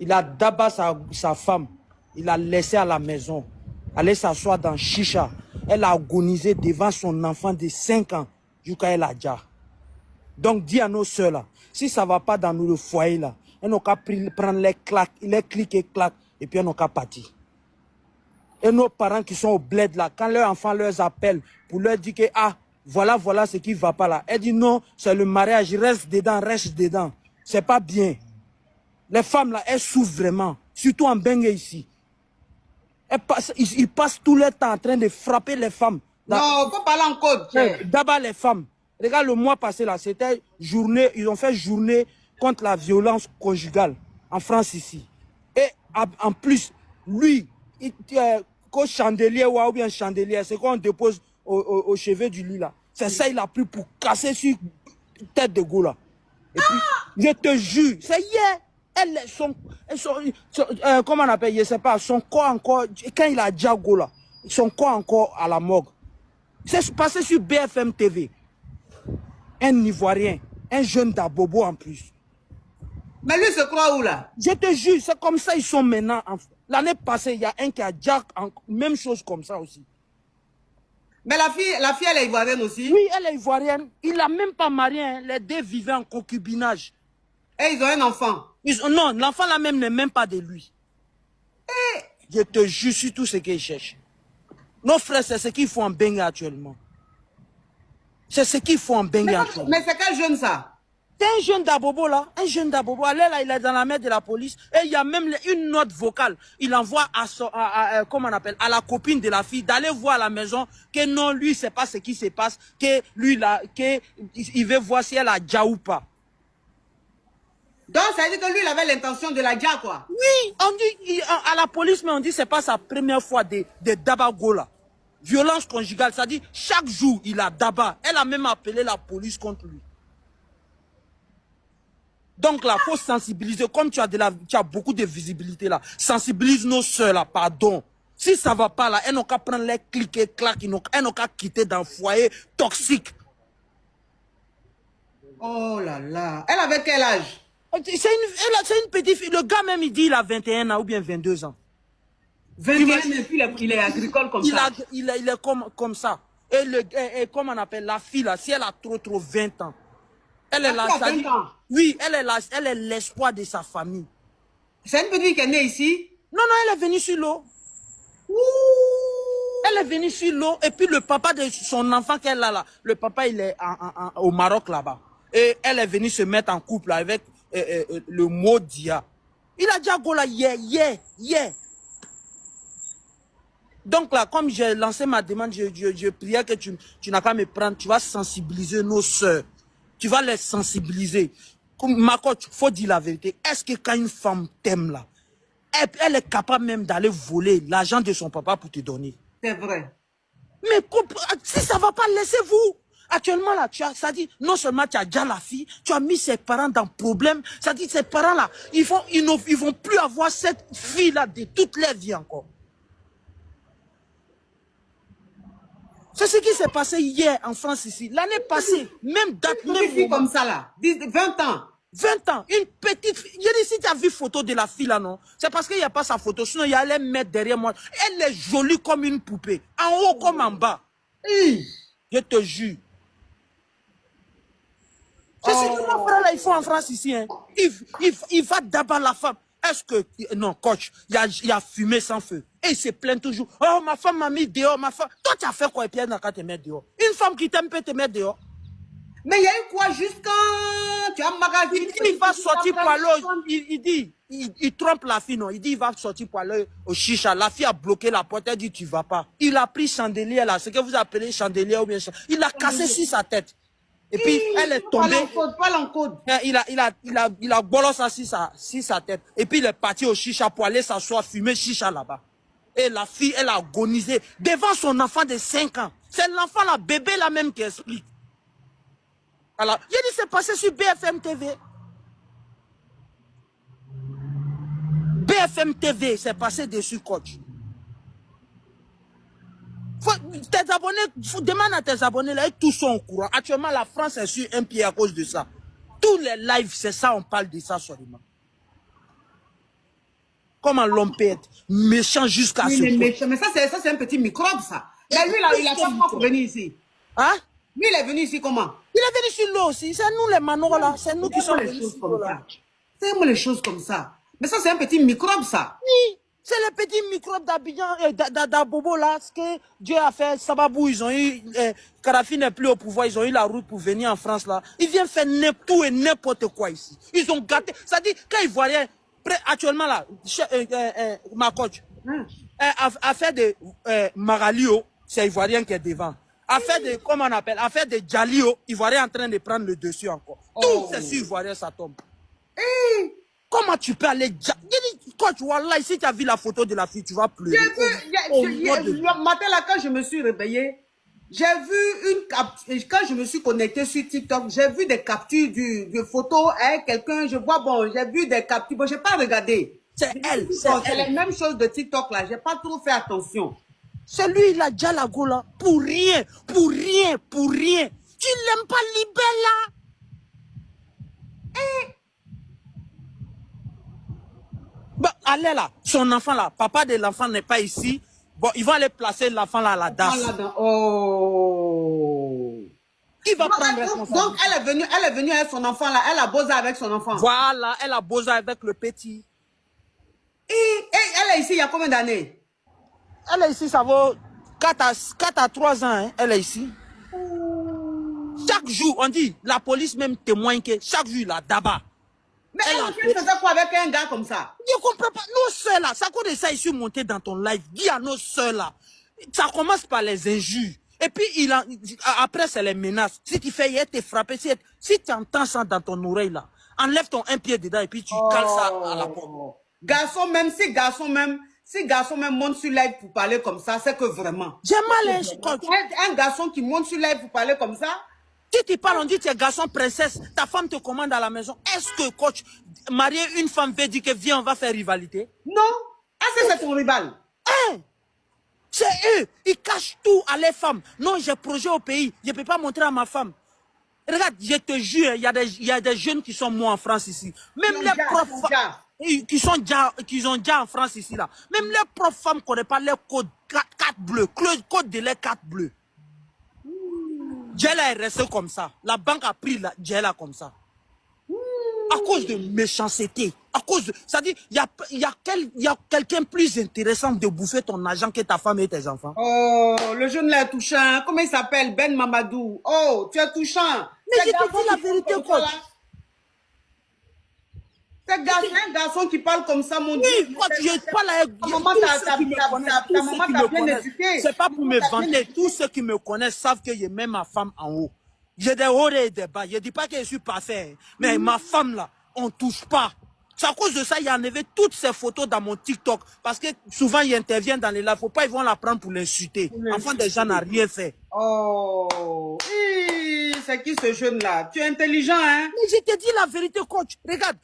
Il a d'abat sa femme. Il l'a laissé à la maison. Aller s'asseoir dans chicha. Elle a agonisé devant son enfant de 5 ans. Jusqu'à elle a déjà. Donc, dis à nos soeurs là, si ça ne va pas dans le foyer là, elles n'ont qu'à prendre les claques, les clics et claques, et puis elles n'ont qu'à partir. Et nos parents qui sont au bled là, quand leurs enfants leur appellent pour leur dire que, ah, voilà ce qui ne va pas là. Elle dit non, c'est le mariage, reste dedans. C'est pas bien. Les femmes là, elles souffrent vraiment, surtout en Bengue ici. Ils passent tout leur temps en train de frapper les femmes. Non, il faut parler en code. D'abord les femmes. Regarde le mois passé là, c'était journée, ils ont fait journée contre la violence conjugale en France ici. Et en plus, lui, qu'au chandelier ou bien chandelier, c'est qu'on dépose au chevet du lit là. C'est ça il a pris pour casser sur tête de go là. Et puis, je te jure, c'est hier. Comment on appelle, je sais pas, son corps encore, quand il a déjà go là, son corps encore à la morgue. C'est passé sur BFM TV. Un Ivoirien, un jeune d'Abobo en plus. Mais lui se croit où là? Je te jure, c'est comme ça ils sont maintenant. L'année passée, il y a un qui a déjà même chose comme ça aussi. Mais la fille elle est ivoirienne aussi? Oui, elle est ivoirienne. Il n'a même pas marié, hein. Les deux vivaient en concubinage. Et ils ont un enfant? Non, l'enfant là même n'est même pas de lui. Je te jure sur tout ce qu'ils cherchent. Nos frères, c'est ce qu'ils font en Bengue actuellement. C'est ce qu'il faut en Bengue actuellement. Mais c'est quel jeune ça? C'est un jeune d'Abobo là, un jeune d'Abobo. Là, il est dans la main de la police. Et il y a même une note vocale. Il envoie comment on appelle, à la copine de la fille d'aller voir à la maison que non, lui, c'est pas ce qui se passe, que lui là, il veut voir si elle a déjà ou pas. Donc, ça veut dire que lui, il avait l'intention de la déjà, quoi? Oui, on dit à la police, mais on dit c'est pas sa première fois de Dabago là. Violence conjugale, ça dit chaque jour il a Daba. Elle a même appelé la police contre lui. Donc là, il faut sensibiliser. Comme tu as beaucoup de visibilité là, sensibilise nos soeurs là, pardon. Si ça ne va pas là, elles n'ont qu'à prendre les clics et claques, elles n'ont qu'à quitter dans un foyer toxique. Oh là là. Elle avait quel âge? C'est une petite fille. Le gars même, il dit il a 21 ans ou bien 22 ans. 21 ans, et puis il est agricole comme ça. Il est comme ça. Et comme on appelle la fille là, si elle a trop 20 ans. Elle est là, ça dit, oui, elle est l'espoir de sa famille. C'est une petite fille qui est née ici? Non, elle est venue sur l'eau. Elle est venue sur l'eau et puis le papa de son enfant qu'elle a là, le papa il est au Maroc là-bas. Et elle est venue se mettre en couple avec le mot Dia. Il a déjà go là hier. Donc là, comme j'ai lancé ma demande, je priais que tu n'as qu'à me prendre, tu vas sensibiliser nos soeurs. Tu vas les sensibiliser. Comme ma coach, il faut dire la vérité. Est-ce que quand une femme t'aime là, elle est capable même d'aller voler l'argent de son papa pour te donner? C'est vrai. Mais si ça ne va pas, laissez-vous. Actuellement là, ça dit, non seulement tu as déjà la fille, tu as mis ses parents dans problème. Ça dit, ses parents là, ils vont plus avoir cette fille là de toute leur vie encore. C'est ce qui s'est passé hier en France ici. L'année passée, même date, même fille comme ça là, 20 ans. 20 ans, une petite fille. Je dis, si tu as vu photo de la fille là, non, c'est parce qu'il n'y a pas sa photo. Sinon, il allait mettre derrière moi. Elle est jolie comme une poupée. En haut comme en bas. Je te jure. C'est ce que mon frère là, il faut en France ici. Hein. Il va d'abord la femme. Est-ce que... Non, coach, il y a fumé sans feu. Et il se plaint toujours. Oh, ma femme m'a mis dehors, ma femme... Toi, tu as fait quoi et puis elle n'a qu'à te mettre dehors? Une femme qui t'aime peut te mettre dehors. Mais il y a eu quoi juste quand tu as magasin? Il va sortir pour aller... Il trompe la fille, non. Il dit il va sortir pour aller au chicha. La fille a bloqué la porte, elle dit tu vas pas. Il a pris chandelier là, ce que vous appelez chandelier ou bien... Il a cassé sur sa tête. Et puis, elle est tombée. Pas l'encode. Il a bolossé sur sa tête. Et puis, il est parti au chicha pour aller s'asseoir, fumer chicha là-bas. Et la fille, elle a agonisé devant son enfant de 5 ans. C'est l'enfant, la bébé là même qui explique. Alors, il dit c'est passé sur BFM TV. BFM TV, c'est passé dessus, coach. Tes abonnés, demande à tes abonnés, là, et tous sont au courant. Actuellement, la France est sur un pied à cause de ça. Tous les lives, c'est ça, on parle de ça seulement. comment l'homme peut être méchant jusqu'à ce Il est point. méchant. Mais ça, c'est un petit microbe, ça. Mais lui, là, il a pas pour venir ici. Hein? Lui, il est venu ici comment? Il est venu sur l'eau aussi. C'est nous les manots là. C'est nous qui sommes les venus choses sur comme l'eau là. ça. C'est moi les choses comme ça. Mais ça, c'est un petit microbe, ça. Oui, c'est les petits microbes d'Abidjan et d'Abobo là. Ce que Dieu a fait, Sababou, ils ont eu, Kadhafi n'est plus au pouvoir, ils ont eu la route pour venir en France là. Ils viennent faire tout et n'importe quoi ici. Ils ont gâté. C'est-à-dire, quand ils voient rien, actuellement là, ma coach, affaire de Maralio, c'est Ivoirien qui est devant. Affaire de, comment on appelle, affaire de Djalio, Ivoirien en train de prendre le dessus encore. Tout c'est sur Ivoirien, ça tombe. Comment tu peux aller... Coach, voilà, ici tu as vu la photo de la fille, tu vas pleurer. Le matin là, quand je me suis réveillée, j'ai vu une capture. Quand je me suis connectée sur TikTok, j'ai vu des captures de photos. Hein, quelqu'un, je vois, bon, j'ai vu des captures. Bon, j'ai pas regardé. C'est elle, c'est les mêmes choses de TikTok là. J'ai pas trop fait attention. C'est lui, il a déjà la go là. Pour rien, pour rien, pour rien. Tu l'aimes pas, Libella? Bah, allez là, son enfant là, papa de l'enfant n'est pas ici. Bon, ils vont aller placer l'enfant là à la DAS. Qui va prendre responsabilité? Donc, elle est venue avec son enfant là, elle a bossé avec son enfant. Voilà, elle a bossé avec le petit. Et elle est ici il y a combien d'années? Elle est ici, ça vaut 4 à 3 ans, hein, elle est ici. Chaque jour, on dit, la police même témoigne que chaque jour, il a d'abord. Mais elle faisait quoi avec un gars comme ça? Je comprends pas. Nos soeurs là, ça cause de ça, ils sont montés dans ton live. Dis à nos soeurs là. Ça commence par les injures. Et puis, après, c'est les menaces. Si tu fais hier, t'es frappé. Si tu entends ça dans ton oreille là, enlève ton un pied dedans et puis tu cales ça à la porte. Garçon même, si garçon même monte sur live pour parler comme ça, c'est que vraiment. J'ai mal, hein, un garçon qui monte sur live pour parler comme ça. Si tu parles, on dit tu es garçon princesse, ta femme te commande à la maison. Est-ce que, coach, marier une femme veut dire que viens, on va faire rivalité? Non. Est-ce que c'est ton rival? Hein? C'est eux. Ils cachent tout à les femmes. Non, j'ai projet au pays. Je ne peux pas montrer à ma femme. Regarde, je te jure, il y a des jeunes qui sont morts en France ici. Même les profs qui ont déjà en France ici là. Même les profs femmes ne connaissent pas les codes 4 bleus. Code de les 4 bleus. Djela est resté comme ça. La banque a pris Djela comme ça. À cause de méchanceté. À cause de... C'est-à-dire, il y a quelqu'un plus intéressant de bouffer ton argent que ta femme et tes enfants. Oh, le jeune là est touchant. Comment il s'appelle? Ben Mamadou. Oh, tu es touchant. Mais je te dis la vérité, coach. C'est un garçon qui parle comme ça, mon Dieu. Oui, quand je parle avec ta maman t'a bien éduqué. C'est pas pour me vanter. Tous ceux qui me connaissent savent que je mets ma femme en haut. J'ai des hauts et des bas. Je ne dis pas que je suis parfait. Mais ma femme là, on ne touche pas. C'est à cause de ça qu'il a enlevé toutes ces photos dans mon TikTok. Parce que souvent, il intervient dans les lives. Faut pas, ils vont la prendre pour l'insulter. Enfant des gens n'a rien fait. Oh, c'est qui ce jeune-là? Tu es intelligent, hein? Mais je te dis la vérité, coach. Regarde,